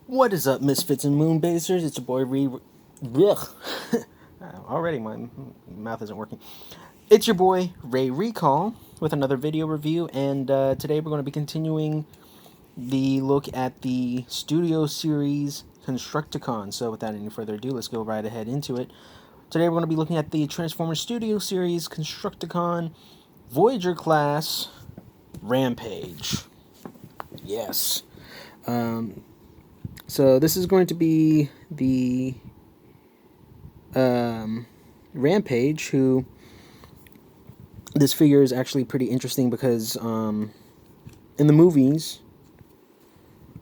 What is up, Misfits and Moonbasers? It's your boy Ugh. Already my mouth isn't working. It's your boy Ray Recall with another video review, and today we're going to be continuing the look at the Studio Series Constructicon. So without any further ado, let's go right ahead into it. Today we're going to be looking at the Transformers Studio Series Constructicon Voyager class Rampage. Yes. So this is going to be the Rampage, who this figure is actually pretty interesting because in the movies,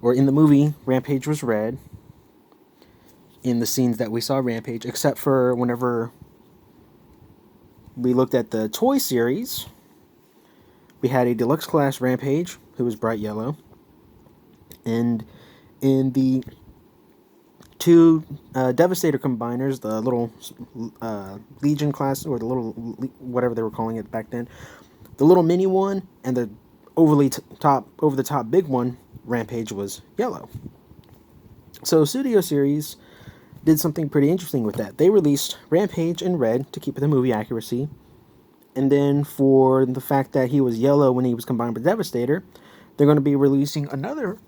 or in the movie, Rampage was red in the scenes that we saw Rampage, except for whenever we looked at the toy series, we had a deluxe class Rampage who was bright yellow, and in the two Devastator combiners, the little Legion class, or the little, whatever they were calling it back then, the little mini one and the over the top big one, Rampage, was yellow. So Studio Series did something pretty interesting with that. They released Rampage in red to keep the movie accuracy, and then for the fact that he was yellow when he was combined with Devastator, they're going to be releasing another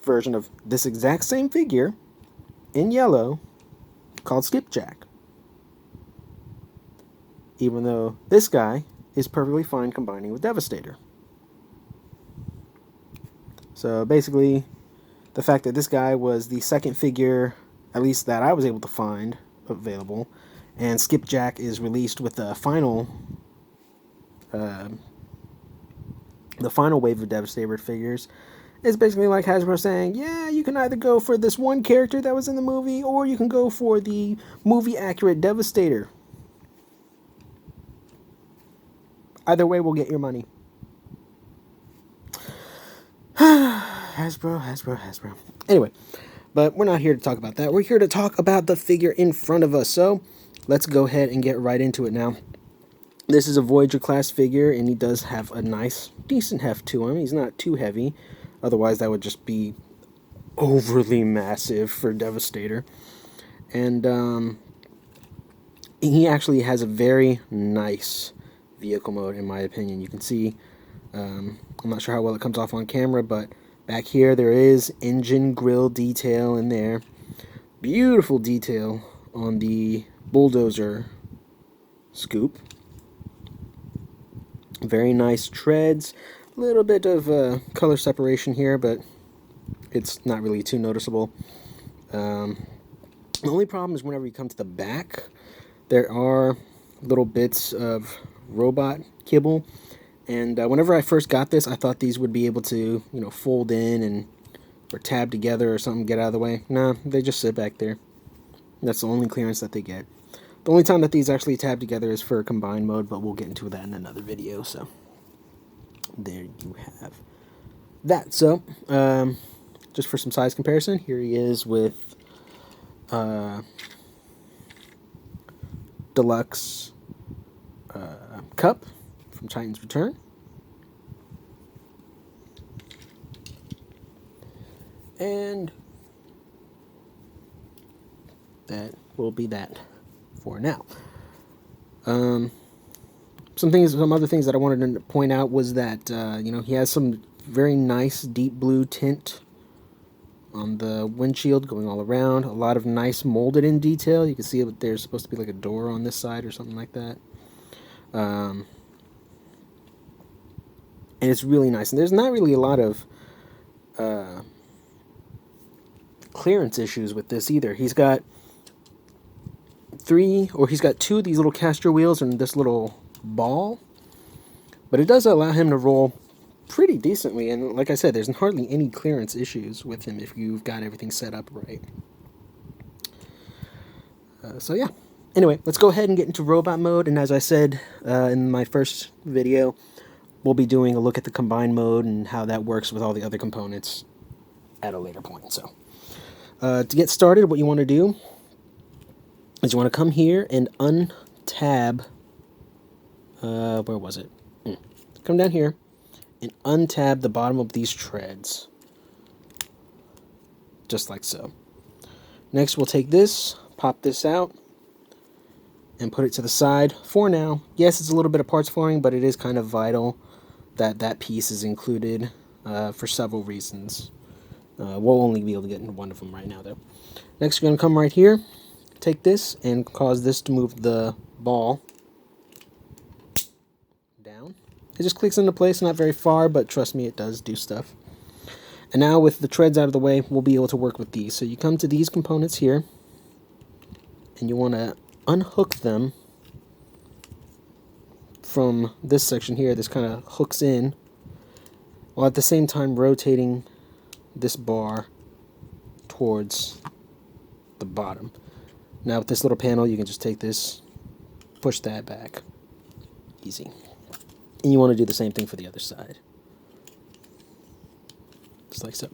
version of this exact same figure in yellow called Skipjack, even though this guy is perfectly fine combining with Devastator. So basically, the fact that this guy was the second figure, at least that I was able to find available, and Skipjack is released with the final wave of Devastator figures, it's basically like Hasbro saying, yeah, you can either go for this one character that was in the movie, or you can go for the movie-accurate Devastator. Either way, we'll get your money. Hasbro. Anyway, but we're not here to talk about that. We're here to talk about the figure in front of us. So let's go ahead and get right into it now. This is a Voyager class figure, and he does have a nice, decent heft to him. He's not too heavy. Otherwise, that would just be overly massive for Devastator. And he actually has a very nice vehicle mode, in my opinion. You can see, I'm not sure how well it comes off on camera, but back here there is engine grill detail in there. Beautiful detail on the bulldozer scoop. Very nice treads. A little bit of color separation here, but it's not really too noticeable. The only problem is whenever you come to the back, there are little bits of robot kibble. And whenever I first got this, I thought these would be able to, fold in or tab together or something, get out of the way. Nah, they just sit back there. That's the only clearance that they get. The only time that these actually tab together is for combined mode, but we'll get into that in another video, so there you have that. So, just for some size comparison, here he is with Deluxe Cup from Titan's Return. And that will be that for now. Some other things that I wanted to point out was that he has some very nice deep blue tint on the windshield going all around. A lot of nice molded in detail. You can see that there's supposed to be like a door on this side or something like that. And it's really nice. And there's not really a lot of clearance issues with this either. He's got two of these little caster wheels and this little ball, but it does allow him to roll pretty decently, and like I said, there's hardly any clearance issues with him if you've got everything set up right. So yeah, anyway, let's go ahead and get into robot mode, and as I said in my first video, we'll be doing a look at the combined mode and how that works with all the other components at a later point. So to get started, what you want to do is you want to come here and untab, where was it? Come down here and untab the bottom of these treads. just like so. Next, we'll take this, pop this out, and put it to the side for now. Yes, it's a little bit of parts flooring, but it is kind of vital that that piece is included for several reasons. We'll only be able to get into one of them right now, though. Next, you're going to come right here, take this, and cause this to move the ball down. It just clicks into place, not very far, but trust me, it does do stuff. And now with the treads out of the way, we'll be able to work with these. So you come to these components here, and you want to unhook them from this section here. This kind of hooks in, while at the same time rotating this bar towards the bottom. Now with this little panel, you can just take this, push that back. Easy. And you want to do the same thing for the other side. Just like so.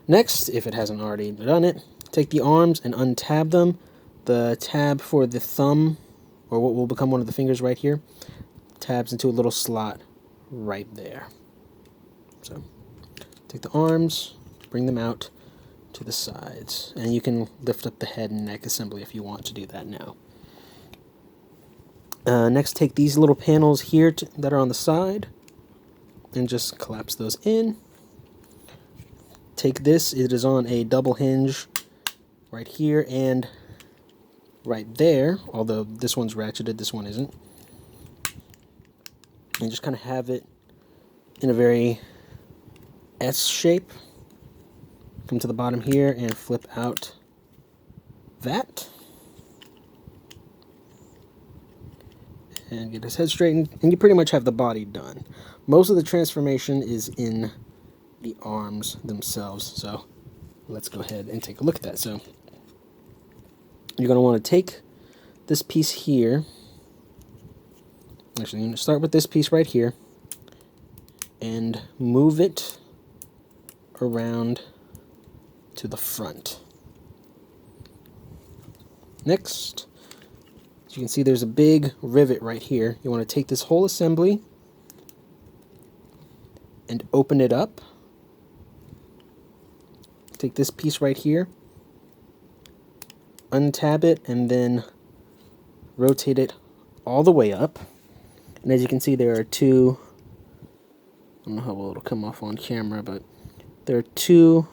Next, if it hasn't already done it, take the arms and untab them. The tab for the thumb, or what will become one of the fingers right here, tabs into a little slot right there. So take the arms, bring them out to the sides, and you can lift up the head and neck assembly if you want to do that now. Next, take these little panels here that are on the side and just collapse those in. Take this, it is on a double hinge right here and right there, although this one's ratcheted, this one isn't. And just kind of have it in a very S shape. Come to the bottom here and flip out that. And get his head straightened, and you pretty much have the body done. Most of the transformation is in the arms themselves, so let's go ahead and take a look at that. So you're going to want to take this piece here. Actually, I'm going to start with this piece right here and move it around to the front. Next, as you can see, there's a big rivet right here. You want to take this whole assembly and open it up. Take this piece right here, untab it, and then rotate it all the way up. And as you can see, there are two, I don't know how well it'll come off on camera, but there are two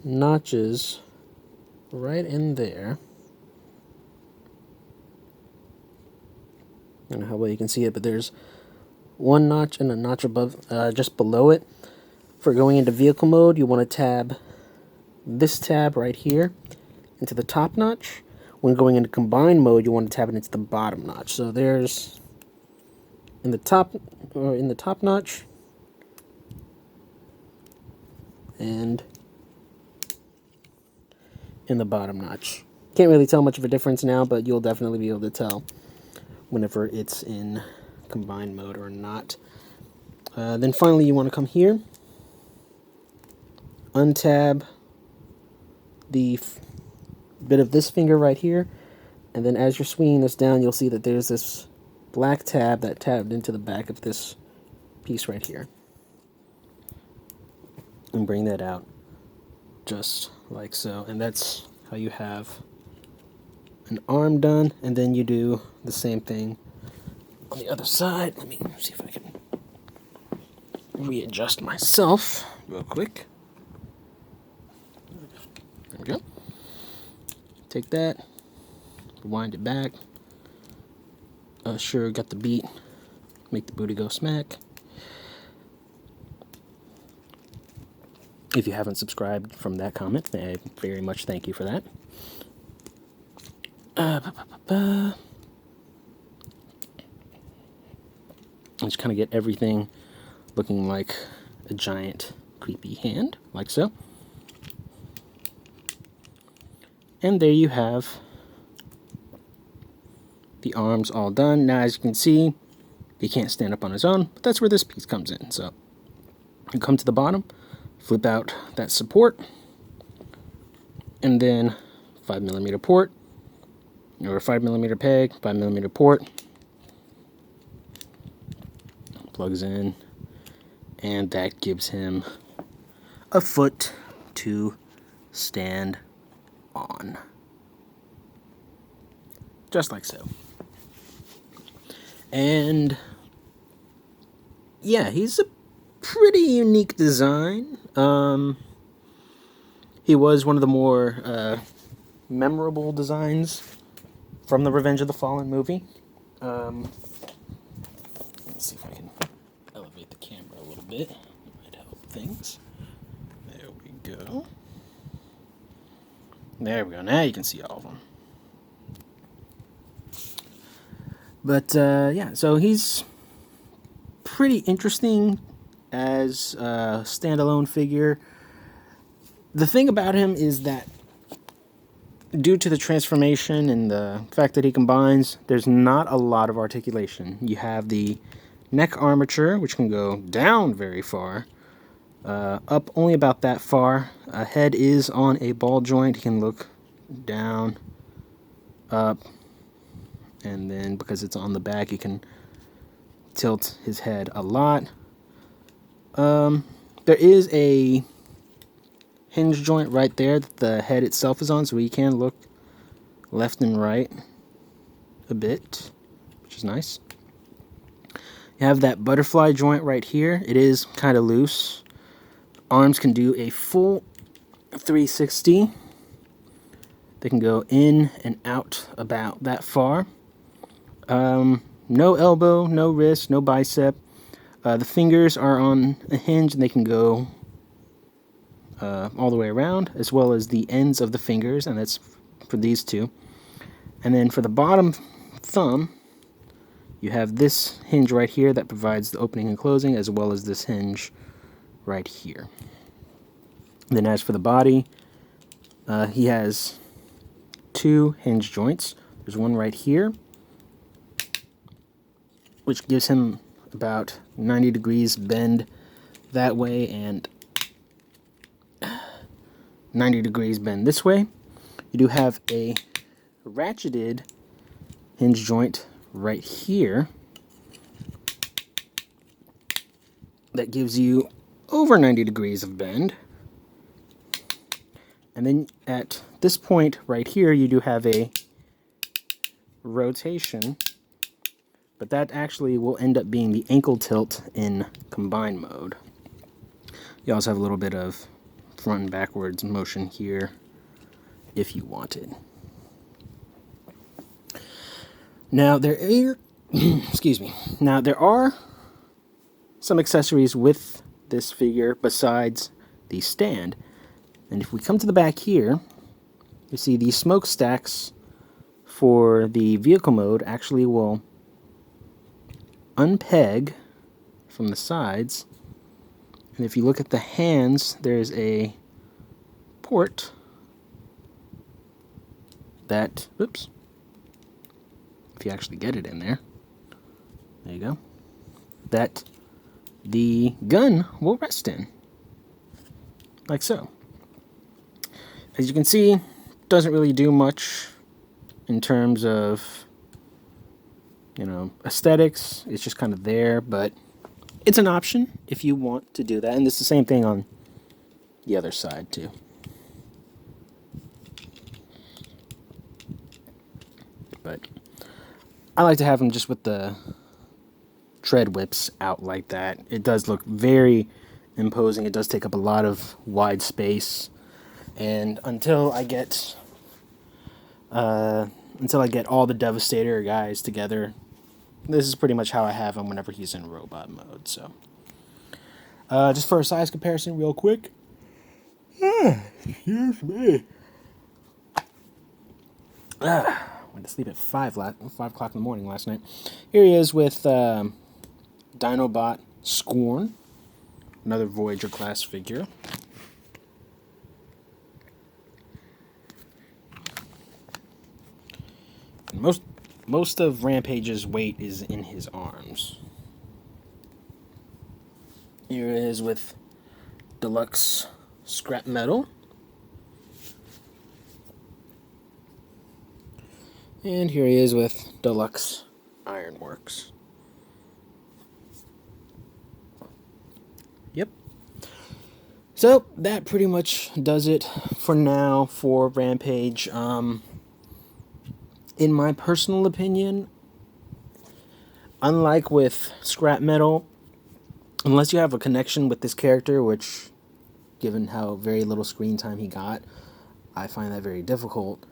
notches right in there. I don't know how well you can see it, but there's one notch and a notch above, just below it. For going into vehicle mode, you want to tab this tab right here into the top notch. When going into combined mode, you want to tab it into the bottom notch. So there's in the top notch and in the bottom notch. Can't really tell much of a difference now, but you'll definitely be able to tell whenever it's in combined mode or not. Then finally, you want to come here, untab the bit of this finger right here, and then as you're swinging this down, you'll see that there's this black tab that tabbed into the back of this piece right here. And bring that out just like so. And that's how you have an arm done, and then you do the same thing on the other side. Let me see if I can readjust myself real quick. There we go. Take that, wind it back. Sure, got the beat. Make the booty go smack. If you haven't subscribed from that comment, I very much thank you for that. Just kind of get everything looking like a giant creepy hand, like so. And there you have the arms all done. Now, as you can see, he can't stand up on his own, but that's where this piece comes in. So you come to the bottom, flip out that support, and then 5mm port, or 5mm peg, 5mm port, plugs in, and that gives him a foot to stand on. Just like so. And yeah, he's a pretty unique design. He was one of the more memorable designs from the Revenge of the Fallen movie. Let's see if I can elevate the camera a little bit. It might help things. There we go. There we go. Now you can see all of them. But yeah, so he's pretty interesting as a standalone figure. The thing about him is that due to the transformation and the fact that he combines, there's not a lot of articulation. You have the neck armature, which can go down very far, up only about that far. Head is on a ball joint. He can look down, up, and then because it's on the back, he can tilt his head a lot. There is a hinge joint right there that the head itself is on, so he can look left and right a bit, which is nice. You have that butterfly joint right here. It is kind of loose. Arms can do a full 360. They can go in and out about that far. No elbow, no wrist, no bicep. The fingers are on a hinge and they can go all the way around, as well as the ends of the fingers, and that's for these two. And then for the bottom thumb, you have this hinge right here that provides the opening and closing, as well as this hinge right here. And then as for the body, he has two hinge joints. There's one right here, which gives him about 90 degrees bend that way and 90 degrees bend this way. You do have a ratcheted hinge joint right here that gives you over 90 degrees of bend. And then at this point right here, you do have a rotation, but that actually will end up being the ankle tilt in combine mode. You also have a little bit of front and backwards motion here if you wanted. Now there are excuse me. Now there are some accessories with this figure besides the stand. And if we come to the back here, you see the smokestacks for the vehicle mode actually will unpeg from the sides. And if you look at the hands, there's a port that, oops, if you actually get it in there, there you go, that the gun will rest in, like so. As you can see, doesn't really do much in terms of, you know, aesthetics. It's just kind of there, but it's an option if you want to do that. And it's the same thing on the other side too. But I like to have them just with the tread whips out like that. It does look very imposing. It does take up a lot of wide space. And until I get all the Devastator guys together, this is pretty much how I have him whenever he's in robot mode. So, just for a size comparison, real quick. Excuse me. Went to sleep at 5 o'clock in the morning last night. Here he is with Dinobot Scorn, another Voyager class figure. Most of Rampage's weight is in his arms. Here it is with deluxe scrap metal. And here he is with deluxe ironworks. So that pretty much does it for now for Rampage. In my personal opinion, unlike with Scrap Metal, unless you have a connection with this character, which, given how very little screen time he got, I find that very difficult.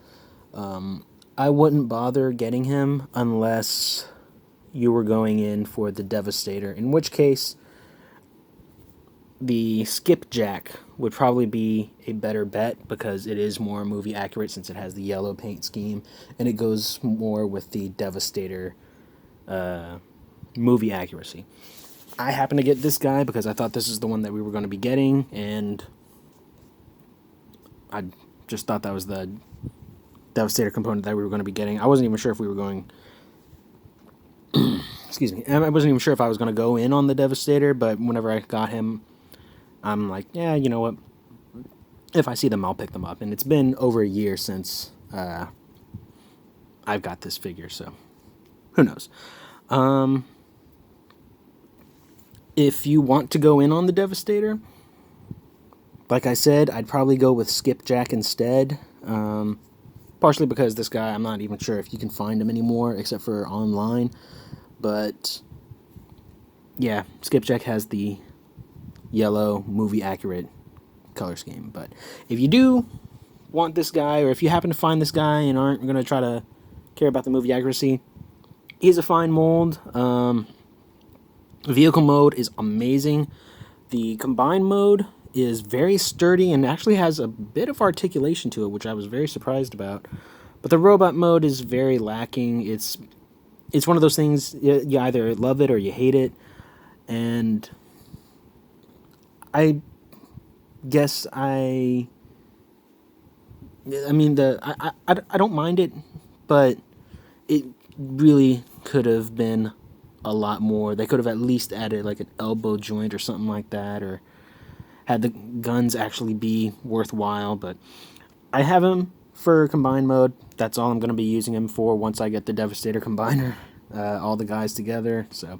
I wouldn't bother getting him unless you were going in for the Devastator, in which case the Skipjack would probably be a better bet because it is more movie accurate since it has the yellow paint scheme and it goes more with the Devastator movie accuracy. I happen to get this guy because I thought this is the one that we were going to be getting, and I just thought that was the Devastator component that we were going to be getting. I wasn't even sure if we were going... Excuse me. I wasn't even sure if I was going to go in on the Devastator, but whenever I got him, I'm like, yeah, you know what? If I see them, I'll pick them up. And it's been over a year since I've got this figure, so who knows? If you want to go in on the Devastator, like I said, I'd probably go with Skipjack instead. Partially because this guy, I'm not even sure if you can find him anymore, except for online. But yeah, Skipjack has the yellow movie accurate color scheme. But if you do want this guy, or if you happen to find this guy and aren't going to try to care about the movie accuracy, he's a fine mold. Vehicle mode is amazing. The combined mode is very sturdy and actually has a bit of articulation to it, which I was very surprised about. But the robot mode is very lacking. It's one of those things, you either love it or you hate it. And I guess I don't mind it, but it really could have been a lot more. They could have at least added like an elbow joint or something like that, or had the guns actually be worthwhile. But I have him for combined mode. That's all I'm going to be using him for once I get the Devastator combiner, all the guys together. So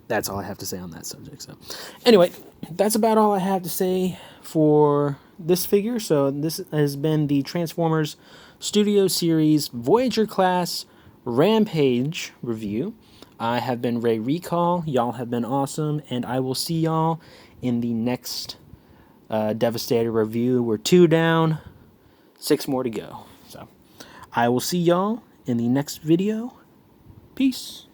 that's all I have to say on that subject. So anyway, that's about all I have to say for this figure. So this has been the Transformers Studio Series Voyager class Rampage review. I have been Ray Recall. Y'all have been awesome, and I will see y'all in the next Devastator review. We're 2 down, 6 more to go. So I will see y'all in the next video. Peace.